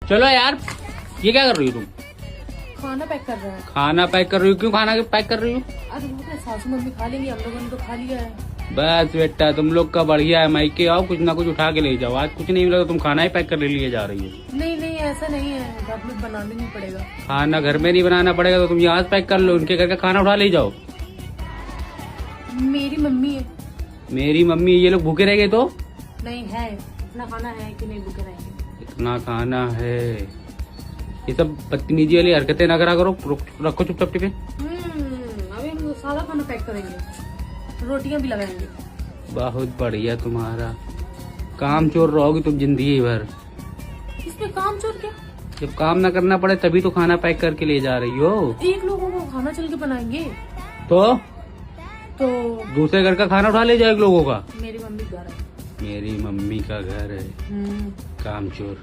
चलो यार, ये क्या कर रही हो तुम? खाना पैक कर रहा है। खाना पैक कर रही हो? क्यों खाना पैक कर रही हो? अरे वो क्या सासू मम्मी खा लेंगी, हम लोगों ने तो खा लिया है। बस बेटा, तुम लोग का बढ़िया है, मायके आओ कुछ ना कुछ उठा के ले जाओ। आज कुछ नहीं मिला तो तुम खाना ही पैक कर लिए जा रही हो। नहीं नहीं, ऐसा नहीं है, घर में बनाना नहीं पड़ेगा। खाना घर में नहीं बनाना पड़ेगा तो तुम यहाँ से पैक कर लो, उनके घर का खाना उठा ले जाओ। मेरी मम्मी है। मेरी मम्मी? ये लोग भूखे रह गए तो? नहीं है, इतना खाना है कि नहीं भूखे रहेंगे। इतना खाना है? ये सब बदतमीजी वाली हरकतें ना करा करो, रखो चुपचाप टिफिन। अभी हम सादा खाना पैक करेंगे, रोटियां भी लगाएंगे। बहुत बढ़िया, तुम्हारा काम चोर रहोगी तुम जिंदगी भर। इसमें काम चोर क्या? जब काम ना करना पड़े तभी तो खाना पैक करके ले जा रही हो। एक लोगों को खाना चल के बनाएंगे तो दूसरे घर का खाना उठा ले जाए लोगों का। मेरी मम्मी घर है। मेरी मम्मी का घर है, काम चोर।